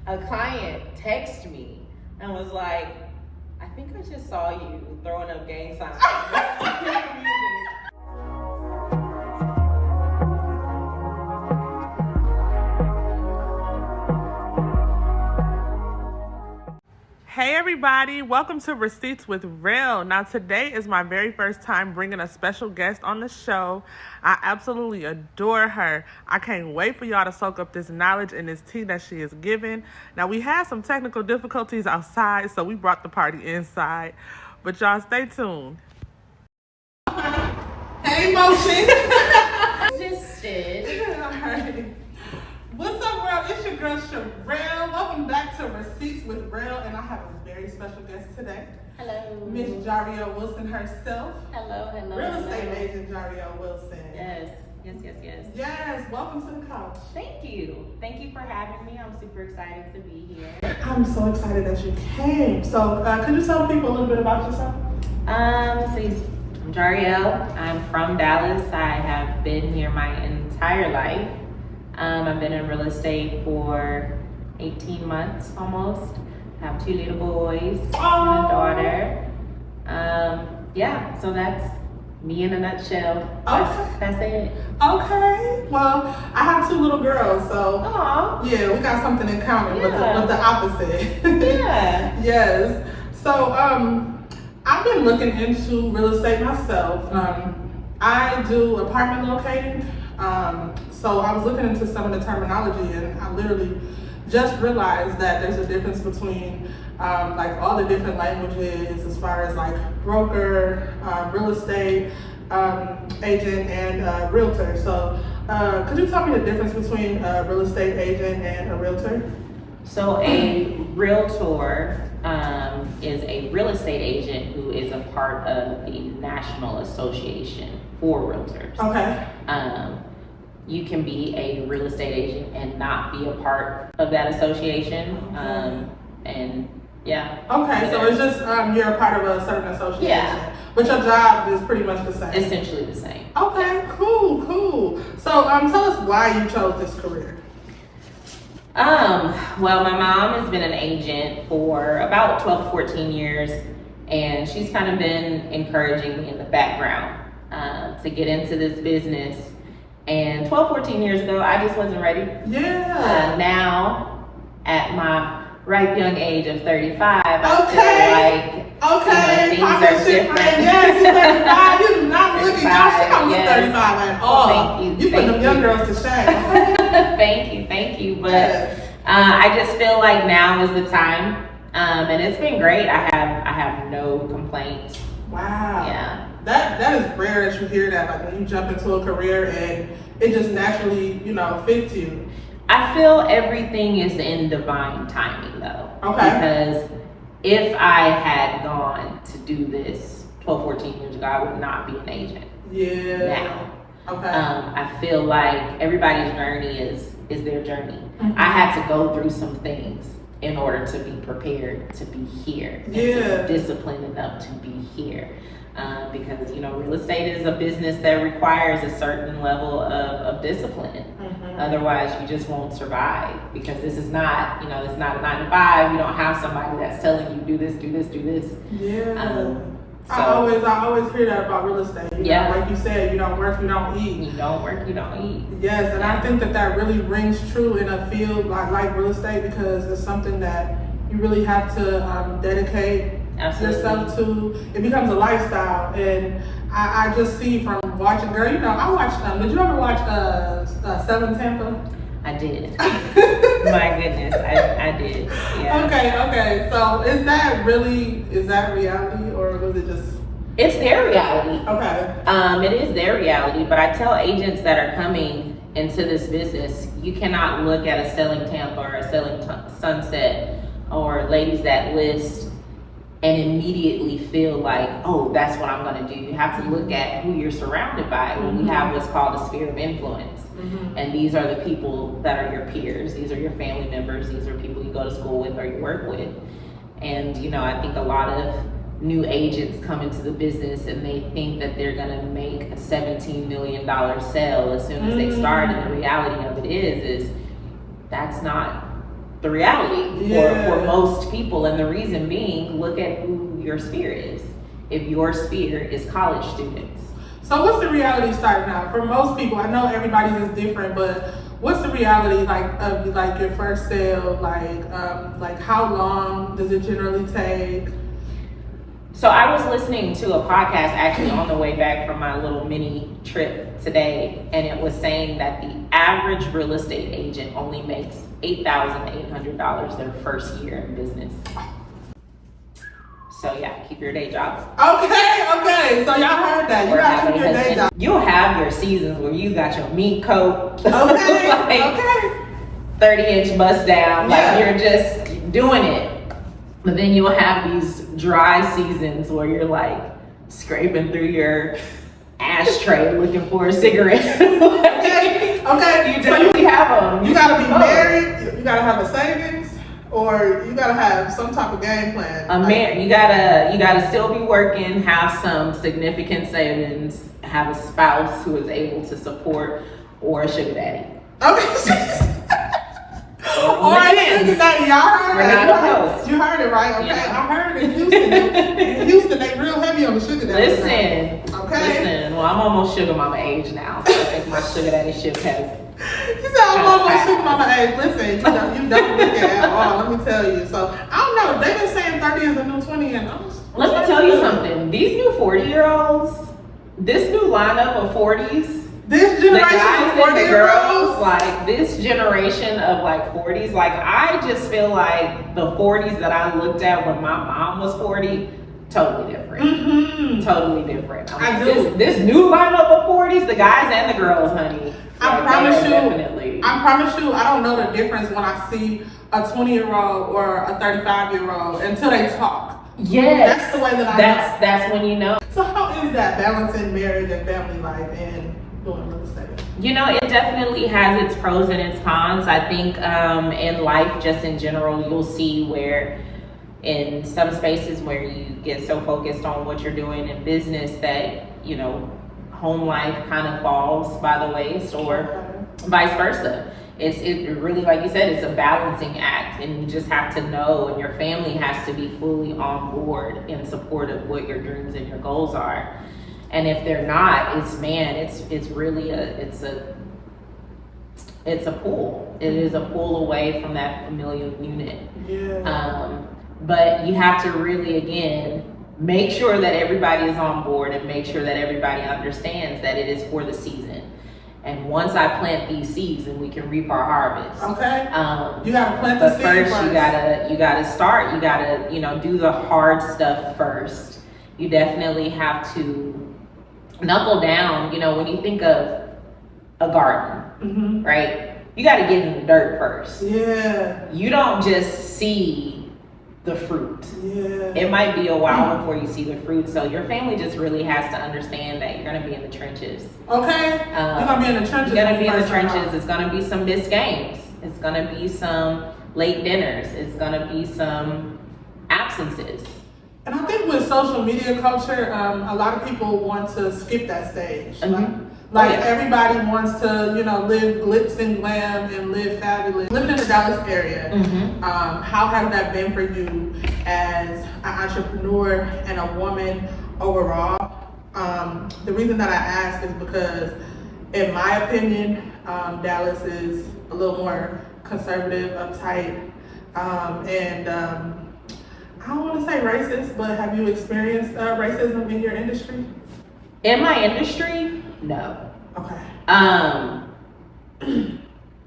a client texted me and was like, I think I just saw you throwing up gang signs. Hey everybody, welcome to Receipts with Real. Now today is my very first time bringing a special guest on the show. I absolutely adore her. I can't wait for y'all to soak up this knowledge and this tea that she is giving. Now we had some technical difficulties outside, so we brought the party inside. But y'all stay tuned. Hey Motion. Existed. Alright. What's up, world? It's your girl, Jarielle. Welcome back to Receipts with Real, and I have a very special guest today. Hello. Miss Jarielle Wilson herself. Hello. Real estate agent Jarielle Wilson. Yes. Yes, welcome to the couch. Thank you for having me. I'm super excited to be here. I'm so excited that you came. So, could you tell people a little bit about yourself? I'm Jarielle. I'm from Dallas. I have been here my entire life. I've been in real estate for 18 months almost. I have 2 little boys and a daughter. So that's me in a nutshell. That's it. Okay. Well, I have 2 little girls, so yeah, we got something in common with the opposite. Yeah. Yes. So I've been looking into real estate myself. I do apartment locating. So I was looking into some of the terminology, and I literally just realized that there's a difference between like all the different languages as far as like broker, real estate agent, and realtor. So could you tell me the difference between a real estate agent and a realtor? So a realtor is a real estate agent who is a part of the National Association for Realtors. Okay. You can be a real estate agent and not be a part of that association. Okay, so it's just you're a part of a certain association. Yeah. But your job is pretty much the same. Essentially the same. Okay, cool. So tell us why you chose this career. Well, my mom has been an agent for about 12 to 14 years, and she's kind of been encouraging me in the background to get into this business. And 12, 14 years ago, I just wasn't ready. Yeah. Now, at my ripe young age of 35, I feel like things are different. Yes, you're 35. You do not look at your 35 at all. Thank you. You put them young girls to shame. Thank you. But I just feel like now is the time, and it's been great. I have no complaints. Wow. Yeah. That is rare that you hear that, like when you jump into a career and it just naturally, fits you. I feel everything is in divine timing though. Okay. Because if I had gone to do this 12, 14 years ago, I would not be an agent. Yeah. Now. Okay. I feel like everybody's journey is their journey. Mm-hmm. I had to go through some things in order to be prepared to be here. And to be disciplined enough to be here. Because real estate is a business that requires a certain level of discipline. Mm-hmm. Otherwise, you just won't survive. Because this is not, it's not a 9 to 5. You don't have somebody that's telling you do this. Yeah. I always hear that about real estate. Like you said, you don't work, you don't eat. You don't work, you don't eat. Yes, and I think that really rings true in a field like real estate, because it's something that you really have to dedicate yourself to. It becomes a lifestyle, and I just see from watching, girl, I watched did you ever watch Selling Tampa? I did. My goodness, I did. Yeah. Okay. So is that reality, or was it just? It's their reality. Okay. It is their reality, but I tell agents that are coming into this business, you cannot look at a Selling Tampa or a Selling Sunset or ladies that list and immediately feel like, oh, that's what I'm going to do. You have to look at who you're surrounded by. Mm-hmm. We have what's called a sphere of influence. Mm-hmm. And these are the people that are your peers. These are your family members. These are people you go to school with or you work with. And, I think a lot of new agents come into the business and they think that they're going to make a $17 million sale as soon as they start. And the reality of it is that's not the reality Yeah. for most people. And the reason being, look at who your sphere is. If your sphere is college students. So what's the reality starting out? For most people, I know everybody's is different, but what's the reality of like your first sale? Like how long does it generally take? So I was listening to a podcast actually on the way back from my little mini trip today, and it was saying that the average real estate agent only makes $8,800 their first year in business. So yeah, keep your day job. Okay. So y'all heard that. You gotta keep your day job. You'll have your seasons where you got your meat coat. Okay. Okay. 30-inch bust down. Like you're just doing it. But then you'll have these dry seasons where you're like scraping through your ashtray looking for a cigarette. Okay. You definitely have them. You gotta be married. You gotta have a savings, or you gotta have some type of game plan. You gotta still be working, have some significant savings, have a spouse who is able to support, or a sugar daddy. Okay. Or a sugar daddy. Y'all heard We're not opposed. You heard it, right? Okay. Yeah. I heard in Houston. In Houston, they real heavy on the sugar daddy. Listen. Well, I'm almost sugar mama age now, so I think my sugar daddy ship has. You said I'm almost sugar mama age. Listen, you don't look at it at all. Let me tell you. So I don't know. They've been saying 30 is a new 20, and let me tell you something. These new 40-year-olds, this new lineup of 40s. This generation of 40 girls, like this generation of like 40s, like I just feel like the 40s that I looked at when my mom was 40, totally different. Mm-hmm. Totally different. I do. This new lineup of 40s, the guys and the girls, honey. I promise you, I don't know the difference when I see a 20-year-old or a 35-year-old until they talk. Yes. That's the way that I know. That's when you know. So how is that balancing marriage and family life and doing real estate? You know, it definitely has its pros and its cons. I think in life, just in general, you'll see where in some spaces where you get so focused on what you're doing in business that, you know, home life kind of falls by the waist, or vice versa. It really, like you said, it's a balancing act, and you just have to know, and your family has to be fully on board in support of what your dreams and your goals are. And if they're not, it's really it's a pull. It is a pull away from that familial unit. Yeah. But you have to really, again, make sure that everybody is on board and make sure that everybody understands that it is for the season. And once I plant these seeds, and we can reap our harvest. Okay. You gotta plant the seed first. You gotta start. You gotta, do the hard stuff first. You definitely have to knuckle down. When you think of a garden, mm-hmm. right? You gotta get in the dirt first. Yeah. You don't just see the fruit. Yeah. It might be a while before you see the fruit. So your family just really has to understand that you're gonna be in the trenches. Okay. You're gonna be in the trenches. You're gonna be in the trenches. It's gonna be some missed games. It's gonna be some late dinners. It's gonna be some absences. And I think with social media culture, a lot of people want to skip that stage. Mm-hmm. Everybody wants to, live glitz and glam and live fabulous. Living in the Dallas area, mm-hmm. How has that been for you as an entrepreneur and a woman overall? The reason that I ask is because, in my opinion, Dallas is a little more conservative, uptight, and I don't want to say racist, but have you experienced racism in your industry? In my industry, no. Okay.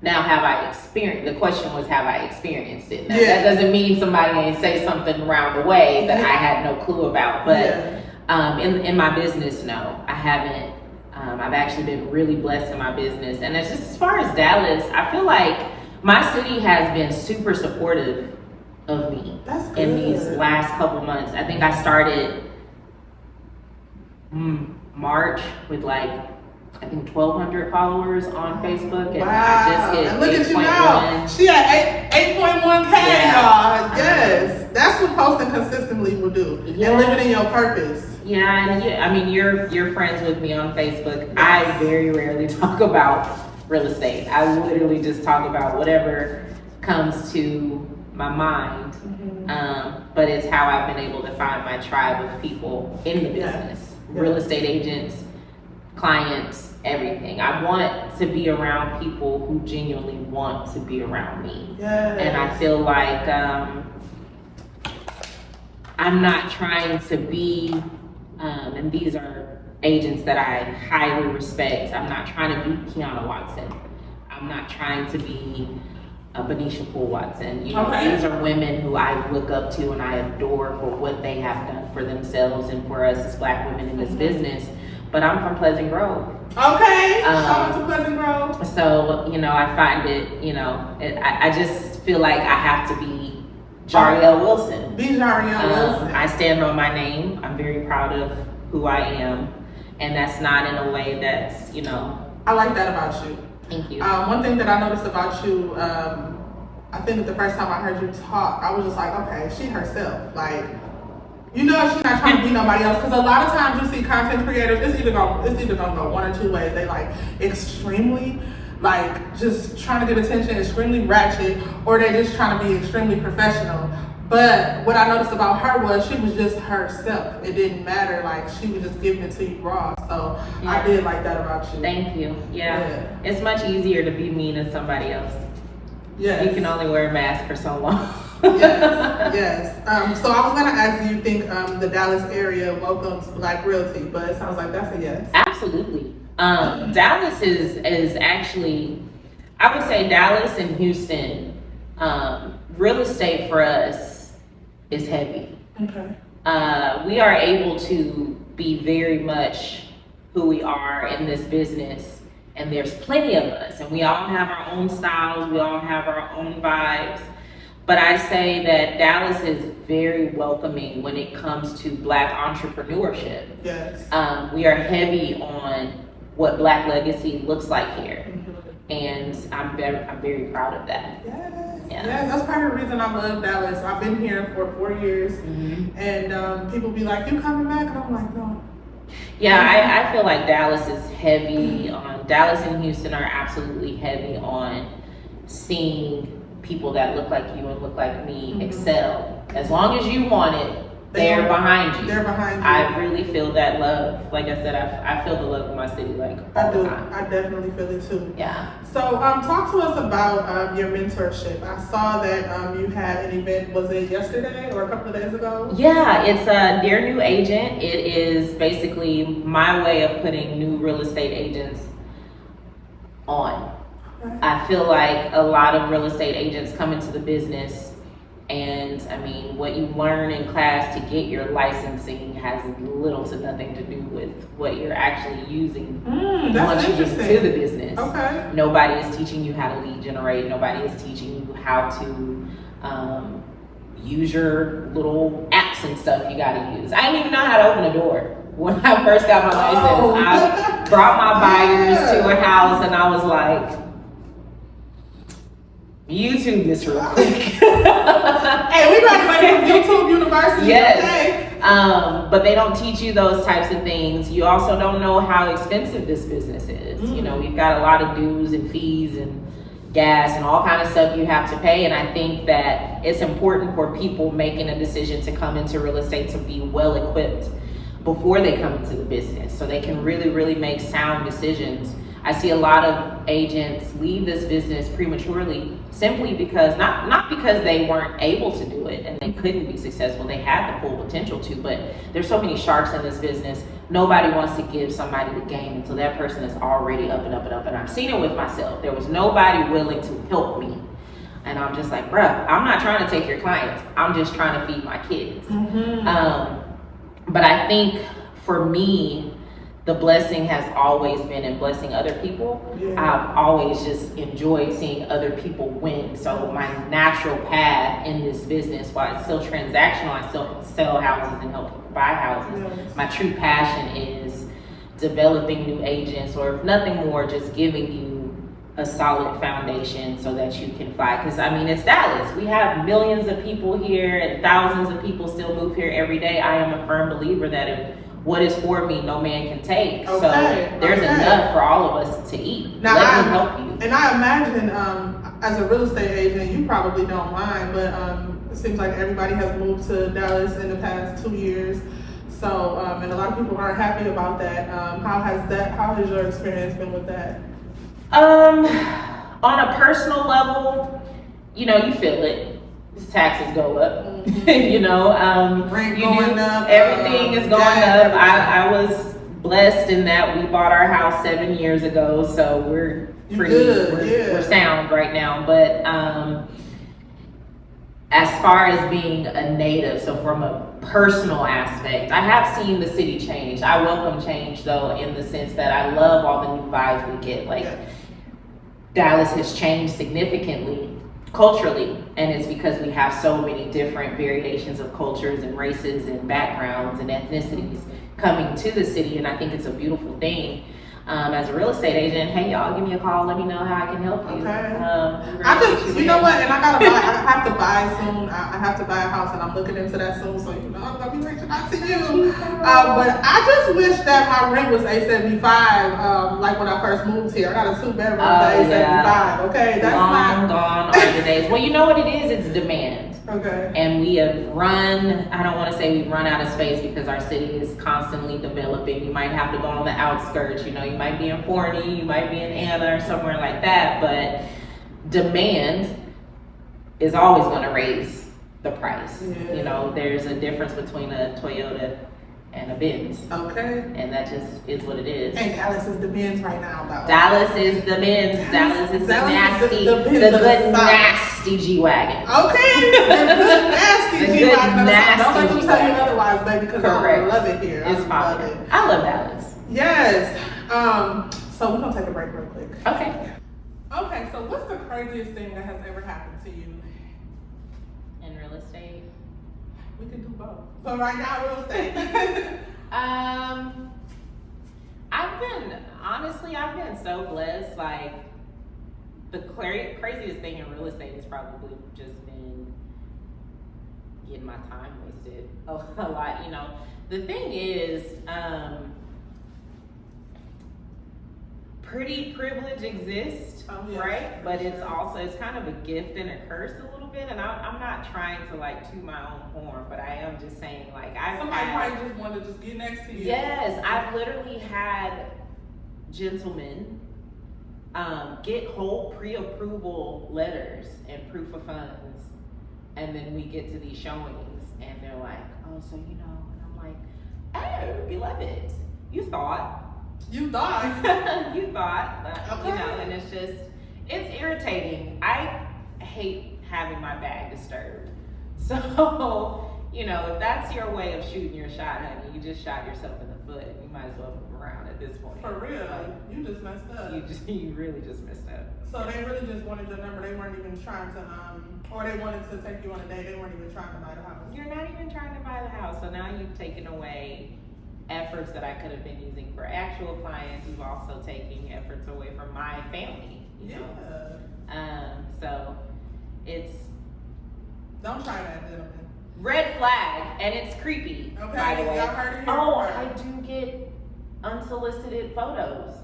Now, have I experienced? The question was, have I experienced it? Now, yeah. That doesn't mean somebody ain't say something around the way that I had no clue about. But in my business, no, I haven't. I've actually been really blessed in my business, and it's just as far as Dallas, I feel like my city has been super supportive of me. That's good. In these last couple months. I think I started March with 1,200 followers on Facebook, and I just hit 8.1. Look at you now. She at 8.1K, y'all. Yes, that's what posting consistently will do. Yeah. And living in your purpose. Yeah, and you're friends with me on Facebook. Yes. I very rarely talk about real estate. I literally just talk about whatever comes to my mind. But it's how I've been able to find my tribe of people in the business. Real estate agents, clients, everything. I want to be around people who genuinely want to be around me. And I feel like I'm not trying to be, and these are agents that I highly respect, I'm not trying to be Kiana Watson. I'm not trying to be a Benicia Poole Watson. You know, these are women who I look up to and I adore for what they have done for themselves and for us as Black women in this business. But I'm from Pleasant Grove. Okay, shout out to Pleasant Grove. So, you know, I find it, you know, I just feel like I have to be Jarielle Wilson. Be Jarielle Wilson. I stand on my name. I'm very proud of who I am. And that's not in a way that's, you know. I like that about you. Thank you. One thing that I noticed about you, I think the first time I heard you talk, I was just like, okay, she herself. Like, you know, she's not trying to be nobody else. Because a lot of times you see content creators, it's either gonna go one or two ways. They like extremely, like just trying to get attention, extremely ratchet, or they just trying to be extremely professional. But what I noticed about her was she was just herself. It didn't matter, like she was just giving it to you raw. So I did like that about you. Thank you. Yeah. It's much easier to be me than somebody else. Yes. You can only wear a mask for so long. Yes. So I was gonna ask, do you think the Dallas area welcomes Black realty? But it sounds like that's a yes. Absolutely. Dallas is actually, I would say Dallas and Houston, real estate for us is heavy. Okay. We are able to be very much who we are in this business, and there's plenty of us, and we all have our own styles, we all have our own vibes. But I say that Dallas is very welcoming when it comes to Black entrepreneurship. Yes. We are heavy on what Black legacy looks like here, and I'm very proud of that. Yes, that's part of the reason I love Dallas. I've been here for 4 years, and people be like, "You coming back?" And I'm like, "No." Yeah, I feel like Dallas is heavy on. Dallas and Houston are absolutely heavy on seeing people that look like you and look like me excel. As long as you want it, they're behind you. They're behind you. I really feel that love. Like I said, I feel the love of my city like all the time. I definitely feel it too. Yeah. So talk to us about your mentorship. I saw that you had an event, was it yesterday or a couple of days ago? Yeah, it's a Dear New Agent. It is basically my way of putting new real estate agents on. I feel like a lot of real estate agents come into the business, and I mean, what you learn in class to get your licensing has little to nothing to do with what you're actually using once you get into the business. Okay. Nobody is teaching you how to lead generate. Nobody is teaching you how to use your little apps and stuff you gotta use. I didn't even know how to open a door. When I first got my license, I brought my buyers to a house and I was like, YouTube this real quick. Hey, we graduated from YouTube University. Yes. Okay. But they don't teach you those types of things. You also don't know how expensive this business is. You know, we've got a lot of dues and fees and gas and all kind of stuff you have to pay. And I think that it's important for people making a decision to come into real estate to be well equipped before they come into the business, so they can really, really make sound decisions. I see a lot of agents leave this business prematurely simply because, not because they weren't able to do it and they couldn't be successful, they had the full potential to, but there's so many sharks in this business. Nobody wants to give somebody the game until that person is already up and up and up. And I've seen it with myself. There was nobody willing to help me. And I'm just like, bruh, I'm not trying to take your clients. I'm just trying to feed my kids. But I think for me, the blessing has always been in blessing other people. I've always just enjoyed seeing other people win. So my natural path in this business, while it's still transactional, I still sell houses and help people buy houses. My true passion is developing new agents, or if nothing more, just giving you a solid foundation so that you can fly. Because I mean, it's Dallas. We have millions of people here and thousands of people still move here every day. I am a firm believer that if what is for me, no man can take. So there's enough for all of us to eat. Now, let me help you. And I imagine as a real estate agent, you probably don't mind, but it seems like everybody has moved to Dallas in the past 2 years. So, and a lot of people aren't happy about that. How has your experience been with that? On a personal level, you know, you feel it. Taxes go up. You know, rent going up. Everything is going up. I was blessed in that we bought our house 7 years ago, so we're we're sound right now. But as far as being a native, so from a personal aspect, I have seen the city change. I welcome change, though, in the sense that I love all the new vibes we get. Like, Dallas has changed significantly culturally, and it's because we have so many different variations of cultures and races and backgrounds and ethnicities coming to the city, and I think it's a beautiful thing. As a real estate agent, hey y'all, give me a call. Let me know how I can help you. Okay. You know what? And I have to buy soon. I have to buy a house, and I'm looking into that soon. So you know, I'm gonna be reaching out to you. But I just wish that my rent was $875. Like when I first moved here, I got a 2-bedroom for $875. Okay, that's long gone are the days. Well, you know what it is? It's demand. Okay. And we have I don't want to say we've run out of space because our city is constantly developing. You might have to go on the outskirts, you know, you might be in Forney, you might be in Anna or somewhere like that, but demand is always going to raise the price. Yeah. You know, there's a difference between a Toyota and a Benz. Okay. And that just is what it is. And Dallas is the Benz right now, though. Dallas is the Benz. Dallas is the nasty, the good nasty G-Wagon. Okay. The good nasty G-Wagon. Nasty don't let them tell you otherwise, baby, because I love it here. It's popular. I love Dallas. Yes. So we're going to take a break real quick. Okay. Okay, so what's the craziest thing that has ever happened to you? In real estate? We can do both. So right now, real estate. I've been so blessed. Like, the craziest thing in real estate has probably just been getting my time wasted a lot. You know, the thing is, pretty privilege exists, right? But it's also, it's kind of a gift and a curse a little bit. And I'm not trying to like toot my own horn, but I am just saying, like, somebody probably just wanted to just get next to you. Yes, I've literally had gentlemen get whole pre-approval letters and proof of funds, and then we get to these showings, and they're like, oh, so you know, and I'm like, oh, beloved, you thought, but, you know, and it's irritating. I hate having my bag disturbed. So, you know, if that's your way of shooting your shot, honey, you just shot yourself in the foot. You might as well move around at this point. For real, you just messed up. You really just messed up. So they really just wanted your number. They weren't even trying to, or they wanted to take you on a date. They weren't even trying to buy the house. You're not even trying to buy the house. So now you've taken away efforts that I could have been using for actual clients. You've also taken efforts away from my family. You know? So it's. Don't try that, gentlemen. Red flag, and it's creepy. Okay, by the way. y'all heard it here. I do get unsolicited photos.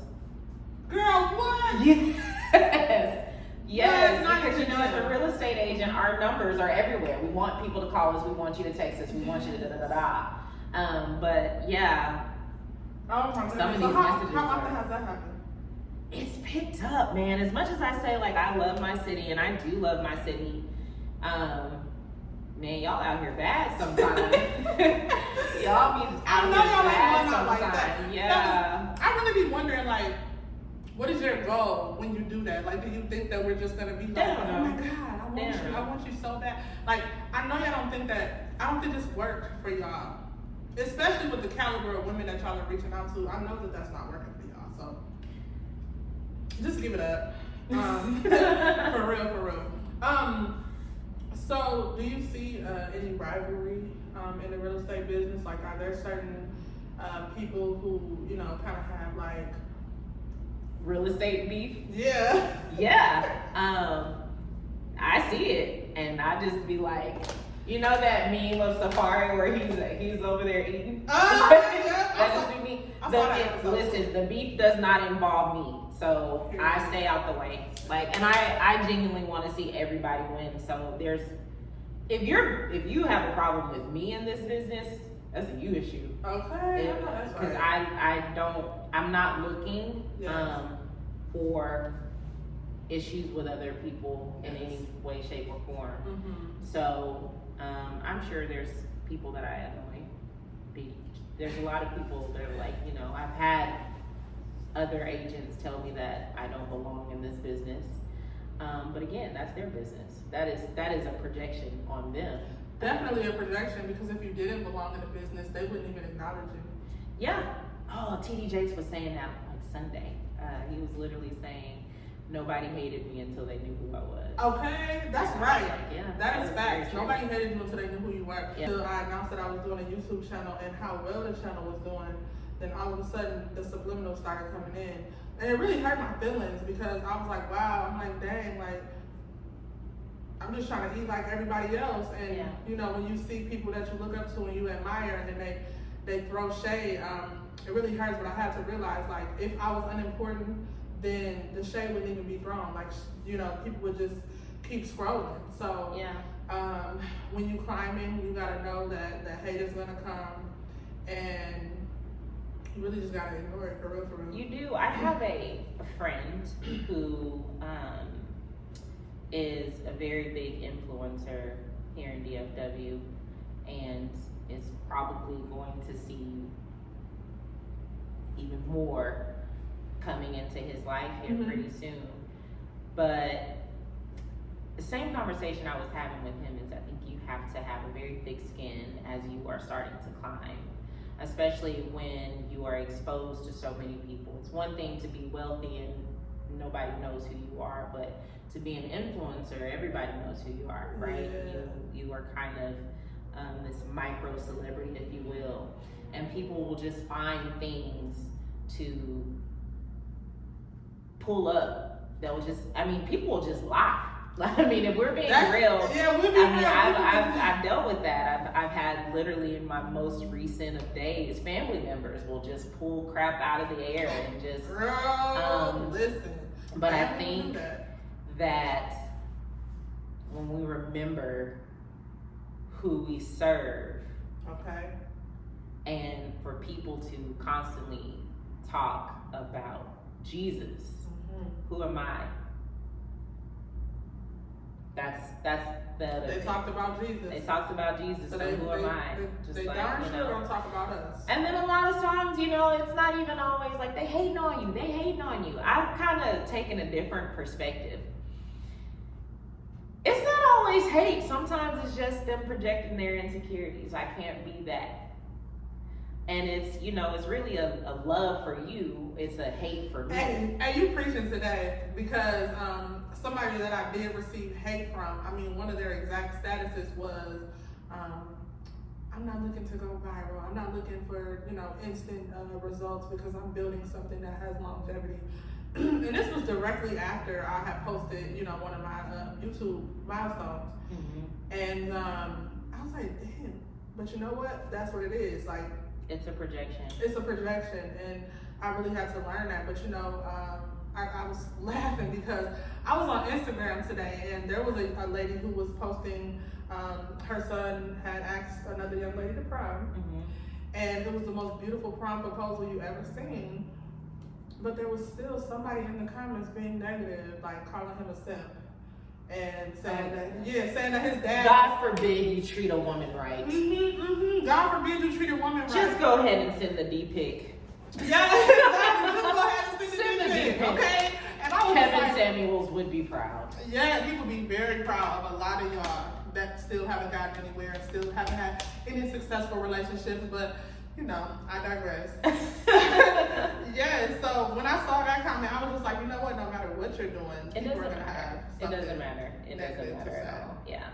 Girl, what? Yes. Yes, not because you know, as a real estate agent, our numbers are everywhere. We want people to call us. We want you to text us. We want you to da-da-da-da. But yeah. Oh my Some of goodness. these messages How often has that happened? It's picked up, man. As much as I say, like, I love my city, and I do love my city, man, y'all out here bad sometimes. Y'all be out here bad sometimes. Yeah. I really be wondering, like, what is your goal when you do that? Like, do you think that we're just gonna be like, oh my God, I want you so bad? Like, I know y'all don't think that. I don't think this worked for y'all, especially with the caliber of women that y'all are reaching out to. I know that that's not working for y'all. So just give it up. For real. So do you see any rivalry in the real estate business? Like, are there certain people who, you know, kind of have like real estate beef? Yeah. Yeah. I see it, and I just be like, you know that meme of Safari where he's over there eating? Yeah. That just be me. Listen, the beef does not involve me. So I stay out the way. Like, and I genuinely want to see everybody win. So if you have a problem with me in this business, that's a you issue. Okay, I know that's right. Because I'm not looking for issues with other people in any way, shape, or form. Mm-hmm. So I'm sure there's people that I annoy. There's a lot of people that are like, you know, I've had other agents tell me that I don't belong in this business. But again, that's their business. That is a projection on them. Definitely a projection, because if you didn't belong in the business, they wouldn't even acknowledge you. Yeah. Oh, TD Jakes was saying that like Sunday. He was literally saying nobody hated me until they knew who I was. Okay, that's right. Like, yeah, that is facts. Nobody hated you until they knew who you were. Yeah. Until I announced that I was doing a YouTube channel and how well the channel was doing, then all of a sudden the subliminal started coming in. And it really hurt my feelings, because I was like, wow, I'm like, dang, like, I'm just trying to eat like everybody else. And you know, when you see people that you look up to and you admire, and then they throw shade, it really hurts. But I had to realize, like, if I was unimportant, then the shade wouldn't even be thrown. Like, you know, people would just keep scrolling. So when you climbing, you gotta know that the hate is gonna come, and you really just gotta ignore it, for real, for real. You do. I have a friend who is a very big influencer here in DFW, and is probably going to see even more coming into his life here pretty soon. But the same conversation I was having with him is, I think you have to have a very thick skin as you are starting to climb, especially when you are exposed to so many people. It's one thing to be wealthy and nobody knows who you are, but to be an influencer, everybody knows who you are, right? You are kind of this micro celebrity, if you will, and people will just find things to pull up. People will just lie. I mean, if we're being real, I've dealt with that. I've had literally in my most recent of days, family members will just pull crap out of the air and just listen. But I think that when we remember who we serve, and for people to constantly talk about Jesus, who am I? That's the other They thing. talked about Jesus. They talked about Jesus, so who am I? They darn sure don't talk about us. And then a lot of times, you know, it's not even always like they hating on you. They hating on you. I've kind of taken a different perspective. It's not always hate. Sometimes it's just them projecting their insecurities. I can't be that. And it's, you know, it's really a love for you. It's a hate for me. And you preaching today, because somebody that I did receive hate from, I mean, one of their exact statuses was, I'm not looking to go viral. I'm not looking for, you know, instant results, because I'm building something that has longevity. And this was directly after I had posted, you know, one of my YouTube milestones. And I was like, damn, but you know what? That's what it is. Like, it's a projection. It's a projection, and I really had to learn that. But you know, I was laughing because I was on Instagram today, and there was a lady who was posting, her son had asked another young lady to prom, and it was the most beautiful prom proposal you ever seen. But there was still somebody in the comments being negative, like calling him a simp. And saying that his dad. God forbid you treat a woman right. God forbid you treat a woman right. Just go ahead and send the D pic. Yeah, exactly. Just go ahead and send the D pic, okay? And I was Kevin Samuels would be proud. Yeah, he would be very proud of a lot of y'all that still haven't gotten anywhere and still haven't had any successful relationships. But you know, I digress. Yeah, so when I saw that comment, I was just like, you know what? No matter what you're doing, people are gonna have something. It doesn't matter. It doesn't matter at all. Yeah.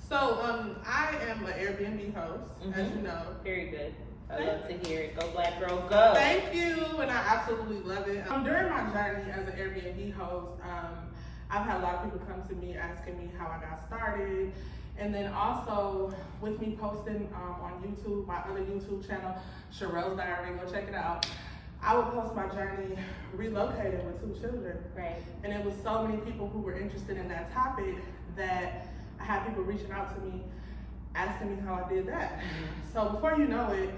So I am an Airbnb host, as you know. Very good. I love to hear it. Go Black Girl, go. Thank you, and I absolutely love it. During my journey as an Airbnb host, I've had a lot of people come to me asking me how I got started. And then also with me posting on YouTube, my other YouTube channel, Jarelle's Diary, go check it out. I would post my journey relocating with 2 children. Right. And it was so many people who were interested in that topic that I had people reaching out to me, asking me how I did that. Mm-hmm. So before you know it,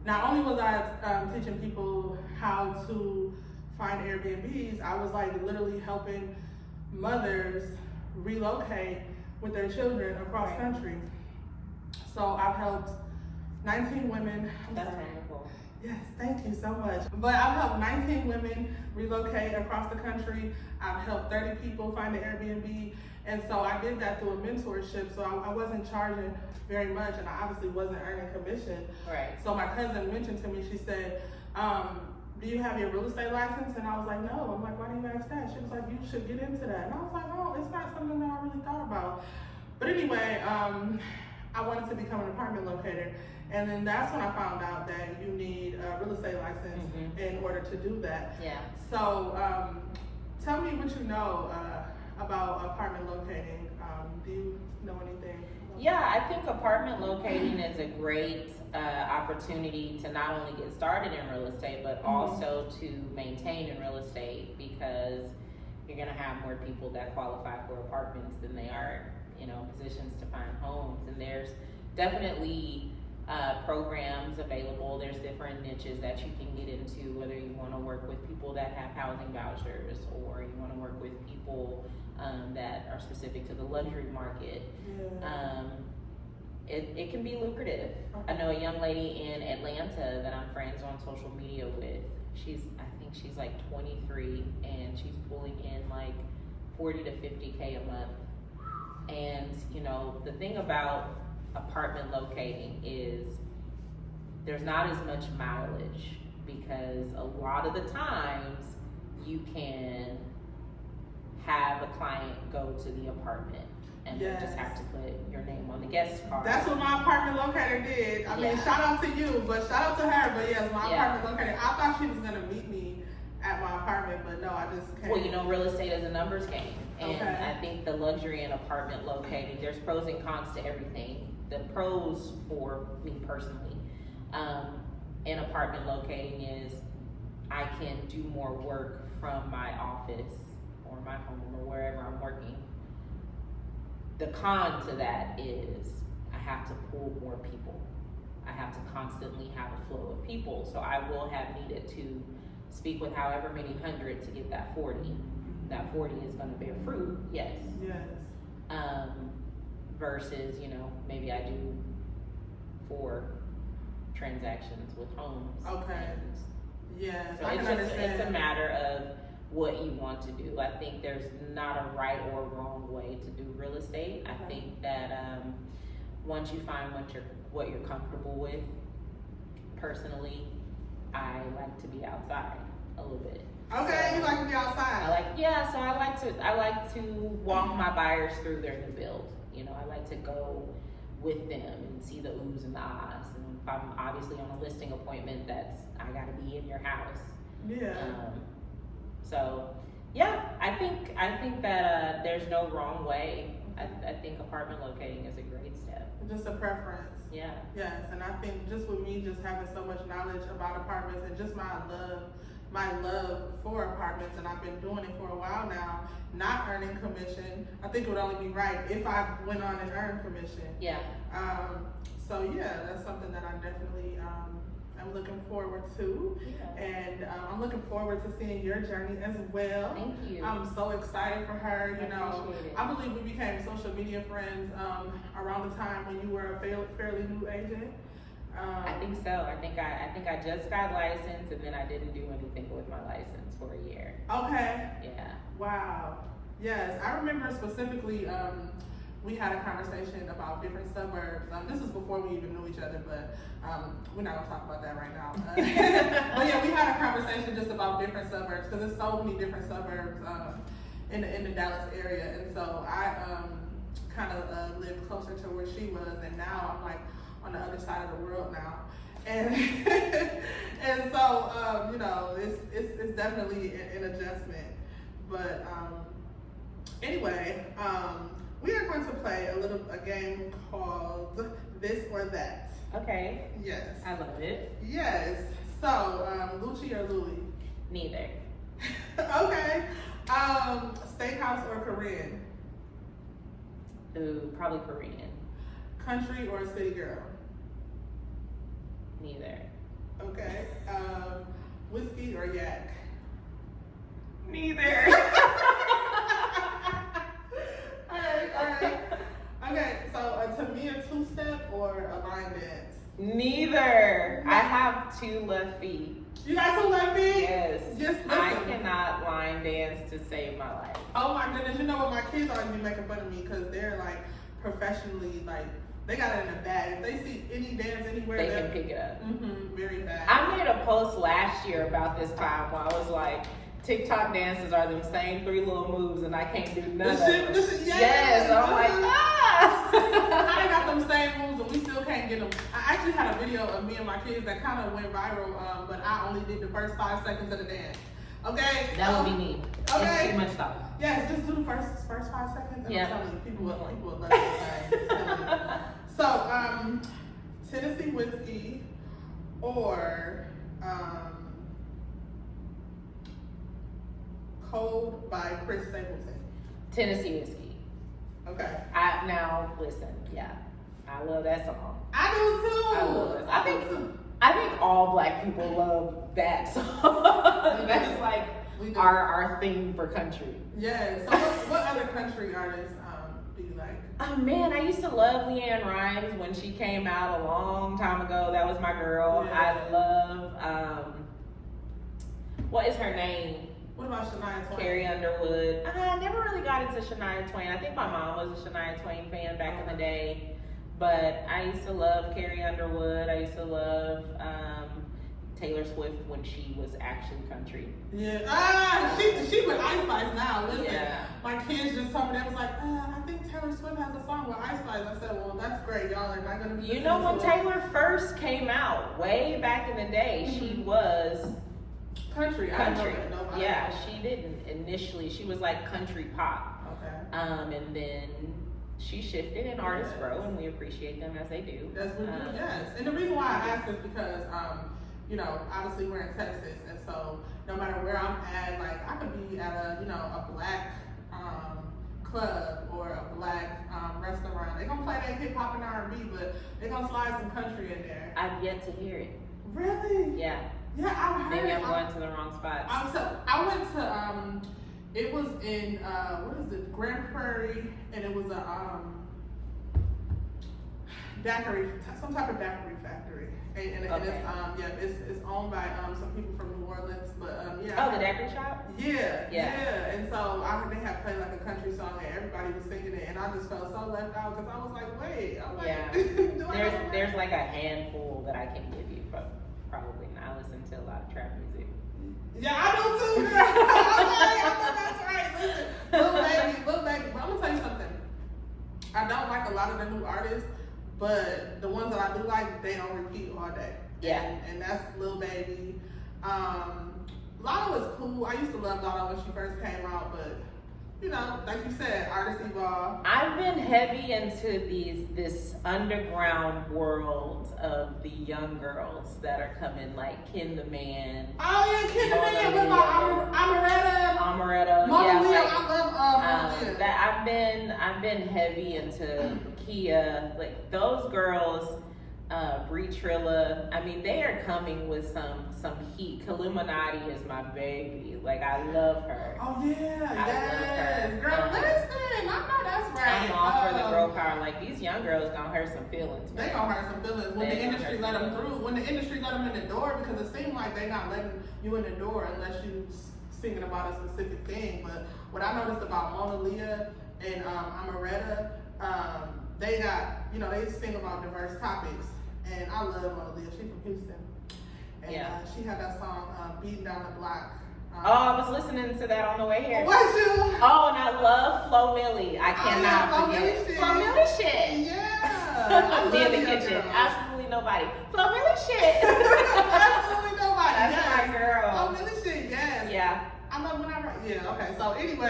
not only was I teaching people how to find Airbnbs, I was like literally helping mothers relocate with their children across country. So I've helped 19 women. That's wonderful. Yes, thank you so much. But I've helped 19 women relocate across the country. I've helped 30 people find an Airbnb. And so I did that through a mentorship. So I wasn't charging very much, and I obviously wasn't earning commission. Right. So my cousin mentioned to me, she said, do you have your real estate license? And I was like, no. I'm like, why do you ask that? She was like, you should get into that. And I was like, oh, it's not something that I really thought about. But anyway, I wanted to become an apartment locator. And then that's when I found out that you need a real estate license in order to do that. Yeah. So tell me what you know about apartment locating. Do you know anything? Yeah, I think apartment locating is a great opportunity to not only get started in real estate, but also to maintain in real estate, because you're going to have more people that qualify for apartments than they are, positions to find homes. And there's definitely programs available. There's different niches that you can get into, whether you want to work with people that have housing vouchers, or you want to work with people that are specific to the luxury market. Yeah. It can be lucrative. I know a young lady in Atlanta that I'm friends on social media with. I think she's like 23, and she's pulling in like 40 to 50K a month. And the thing about apartment locating is there's not as much mileage, because a lot of the times you can have a client go to the apartment and they just have to put your name on the guest card. That's what my apartment locator did. I mean, shout out to you, but shout out to her. But yes, my apartment locator, I thought she was going to meet me at my apartment, but no, I just came. Well, real estate is a numbers game. And I think the luxury and apartment locating, there's pros and cons to everything. The pros for me personally in apartment locating is I can do more work from my office or my home or wherever I'm working. The con to that is I have to pull more people. I have to constantly have a flow of people. So I will have needed to speak with however many hundred to get that 40. That 40 is going to bear fruit, yes. Yes. Versus, maybe I do 4 transactions with homes. Okay. Yes. So it's a matter of what you want to do. I think there's not a right or wrong way to do real estate. I think that once you find what you're comfortable with, personally, I like to be outside a little bit. Okay, you like to be outside. So I like to walk my buyers through their new build. I like to go with them and see the oohs and the ahs. And if I'm obviously on a listing appointment, I gotta be in your house. Yeah. I think that there's no wrong way. I think apartment locating is a great step. Just a preference. Yeah. Yes, and I think just with me just having so much knowledge about apartments and just my love for apartments, and I've been doing it for a while now, not earning commission. I think it would only be right if I went on and earned commission. Yeah. That's something that I definitely I'm looking forward to. Yeah. And I'm looking forward to seeing your journey as well. Thank you. I'm so excited for her. Appreciate it. I believe we became social media friends around the time when you were a fairly new agent. I think so. I think I just got licensed, and then I didn't do anything with my license for a year. Okay. Yeah. Wow. Yes, I remember specifically. We had a conversation about different suburbs. This is before we even knew each other, but we're not gonna talk about that right now. But yeah, we had a conversation just about different suburbs, because there's so many different suburbs in the Dallas area, and so I kind of lived closer to where she was, and now I'm like on the other side of the world now, and and so it's definitely an adjustment, but anyway. We are going to play a game called This or That. Okay. Yes. I love it. Yes. So, Gucci or Louis? Neither. Okay. Steakhouse or Korean? Ooh, probably Korean. Country or city girl? Neither. Okay. Whiskey or yak? Neither. Alright. Okay, so to me, a two-step or a line dance? Neither. I have 2 left feet. You got 2 left feet? Yes. Just listen. I cannot line dance to save my life. Oh my goodness, you know what? My kids always be making fun of me because they're like professionally, like, they got it in the bag. If they see any dance anywhere, They can pick it up. Very fast. I made a post last year about this time where I was like, TikTok dances are them same 3 little moves and I can't do none of them. Yes, I'm like, I got them same moves and we still can't get them. I actually had a video of me and my kids that kind of went viral, but I only did the first 5 seconds of the dance. Okay? That would be me. Okay. It's too much thought. Yes, just do the first 5 seconds and Yeah. I'm telling you, people will love this. So, Tennessee whiskey or Cold by Chris Stapleton. Tennessee whiskey. Okay. Now listen, yeah, I love that song. I do too. I love it. I think all Black people love that song. That's like our theme for country. Yeah. So what other country artists do you like? Oh man, I used to love Leanne Rimes when she came out a long time ago. That was my girl. Yeah. I love what is her name? What about Shania Twain? Carrie Underwood. I never really got into Shania Twain. I think my mom was a Shania Twain fan back in the day. But I used to love Carrie Underwood. I used to love Taylor Swift when she was actually country. Yeah. She with Ice Spice now. Listen, Yeah. my kids just told me, they was like, I think Taylor Swift has a song with Ice Spice. I said, well, that's great. Y'all are not going to be You know, when listening to Taylor first came out, way back in the day, she was country. I country. didn't know that. Yeah, she didn't initially. She was like country pop. Okay. And then she shifted, and artists grow, and we appreciate them as they do. That's what we do, yes. And the reason why I ask is because, you know, obviously we're in Texas, and so no matter where I'm at, like I could be at a, you know, a Black club or a Black restaurant. They're gonna play that hip hop and R&B, but they're gonna slide some country in there. I've yet to hear it. Really? Yeah. Yeah, I've heard. Maybe I'm going to the wrong spots. I went to it was in what is it, Grand Prairie, and it was a daiquiri, some type of daiquiri factory, and it's owned by some people from New Orleans, but yeah. Oh, the daiquiri shop. Yeah. And so they had played like a country song, and everybody was singing it, and I just felt so left out because I was like, wait, I'm like, yeah. There's like a handful that I can give you, but probably not. I listen to a lot of trap music. Yeah, I do too, girl. Okay, I know that's right. Listen, little baby. But I'm gonna tell you something. I don't like a lot of the new artists, but the ones that I do like, they don't repeat all day. Yeah. And that's Lil Baby. Lotto is cool. I used to love Lotto when she first came out, but you know, like you said, artists evolve. I've been heavy into this underground world of the young girls that are coming, like Ken the Man. Oh yeah, Ken the Man with my Amaretta. Mona Leo, like, I love Mona Leo. That I've been heavy into Kia, like those girls. Bree Trilla, I mean, they are coming with some heat. Illuminati is my baby. Like, I love her. Oh yeah, yes. Girl, listen, I know that's right. I'm all for the girl power. Like, these young girls gonna hurt some feelings. They gonna hurt some feelings when the industry let them through. When the industry let them in the door, because it seemed like they not letting you in the door unless you singing about a specific thing. But what I noticed about Mona Leo and Amaretta, they got, you know, they sing about diverse topics. And I love Mona Leo. She's from Houston. And she had that song, Beating Down the Block. I was listening to that on the way here. Was you? Oh, and I love Flo Milli. I cannot forget. Flo Milli shit. Yeah. Me in the kitchen. Girls. Absolutely nobody. Flo Milli shit. Absolutely nobody. That's my girl. Flo Milli shit, yes. Yeah. I love when I write. Yeah, okay. So anyway,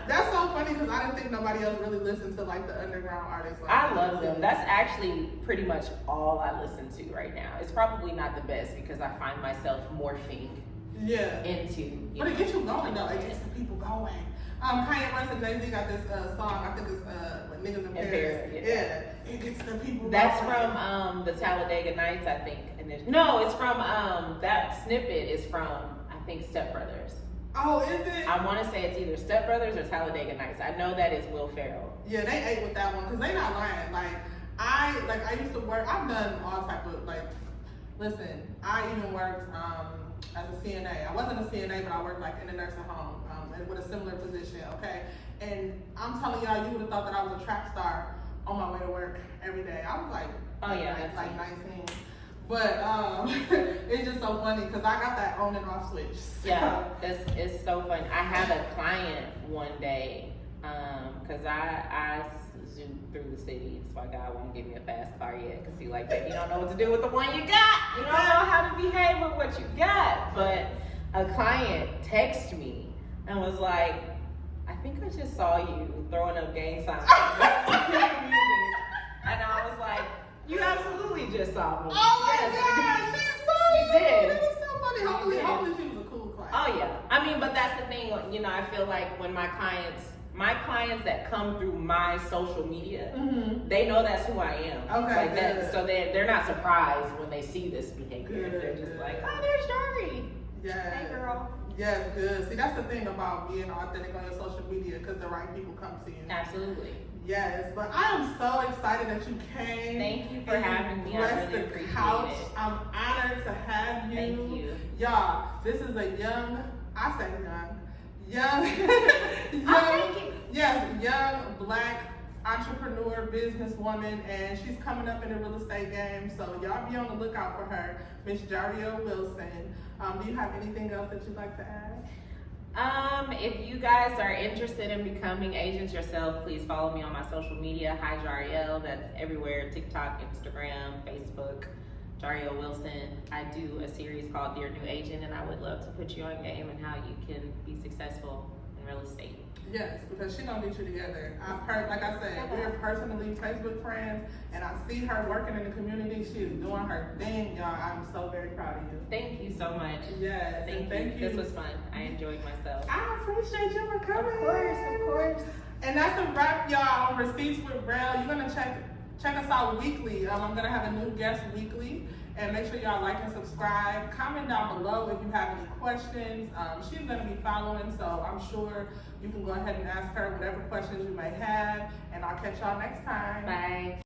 that's so funny because I didn't think nobody else really listened to like the underground artists. Like I love them. That's actually pretty much all I listen to right now. It's probably not the best because I find myself morphing into. But it gets you going though. It gets the people going. Kanye West and Jay-Z got this song. I think it's what, Niggas in Paris. Yeah, it gets the people. That's going. from the Talladega Nights, I think. No, it's from that snippet is from I think Step Brothers. Oh, is it? I want to say it's either Step Brothers or Talladega Nights. I know that is Will Ferrell. Yeah, they ate with that one because they not lying. I used to work. I've done all type of Listen, I even worked as a CNA. I wasn't a CNA, but I worked like in a nursing home with a similar position. Okay, and I'm telling y'all, you would have thought that I was a trap star on my way to work every day. I was like, that's like 19. But it's just so funny because I got that on and off switch. So. Yeah, it's so funny. I had a client one day because I zoom through the city, so my guy won't give me a fast car yet because he like that. You don't know what to do with the one you got. You don't know how to behave with what you got. But a client texted me and was like, I think I just saw you throwing up gang signs. And I was like, you absolutely just saw me. Oh my God, she's so You did. That is so funny. Hopefully she was a cool client. Oh yeah. I mean, but that's the thing, I feel like when my clients that come through my social media, they know that's who I am. Okay. Like that, so they're not surprised when they see this behavior. They're just like, oh, there's Shari. Yeah. Hey girl. Yes, good. See, that's the thing about being authentic on your social media because the right people come to you. Absolutely. Yes, but I am so excited that you came. Thank you for having me. I really appreciate it. I'm honored to have you. Thank you. Y'all, this is a young young black entrepreneur, businesswoman, and she's coming up in the real estate game. So y'all be on the lookout for her, Miss Jarielle Wilson. Do you have anything else that you'd like to add? If you guys are interested in becoming agents yourself, please follow me on my social media. Hi Jarielle, that's everywhere, TikTok, Instagram, Facebook, Jarielle Wilson. I do a series called Dear New Agent, and I would love to put you on game and how you can be successful in real estate. Yes, because she gonna get you together. I've heard, like I said, we're personally Facebook friends, and I see her working in the community. She is doing her thing, y'all. I'm so very proud of you. Thank you so much. Yes, thank you. This was fun. I enjoyed myself. I appreciate you for coming. Of course. And that's a wrap, y'all, on Receipts with Rel. You're gonna check us out weekly. I'm gonna have a new guest weekly. And make sure y'all like and subscribe. Comment down below if you have any questions. She's gonna be following, so I'm sure you can go ahead and ask her whatever questions you may have. And I'll catch y'all next time. Bye.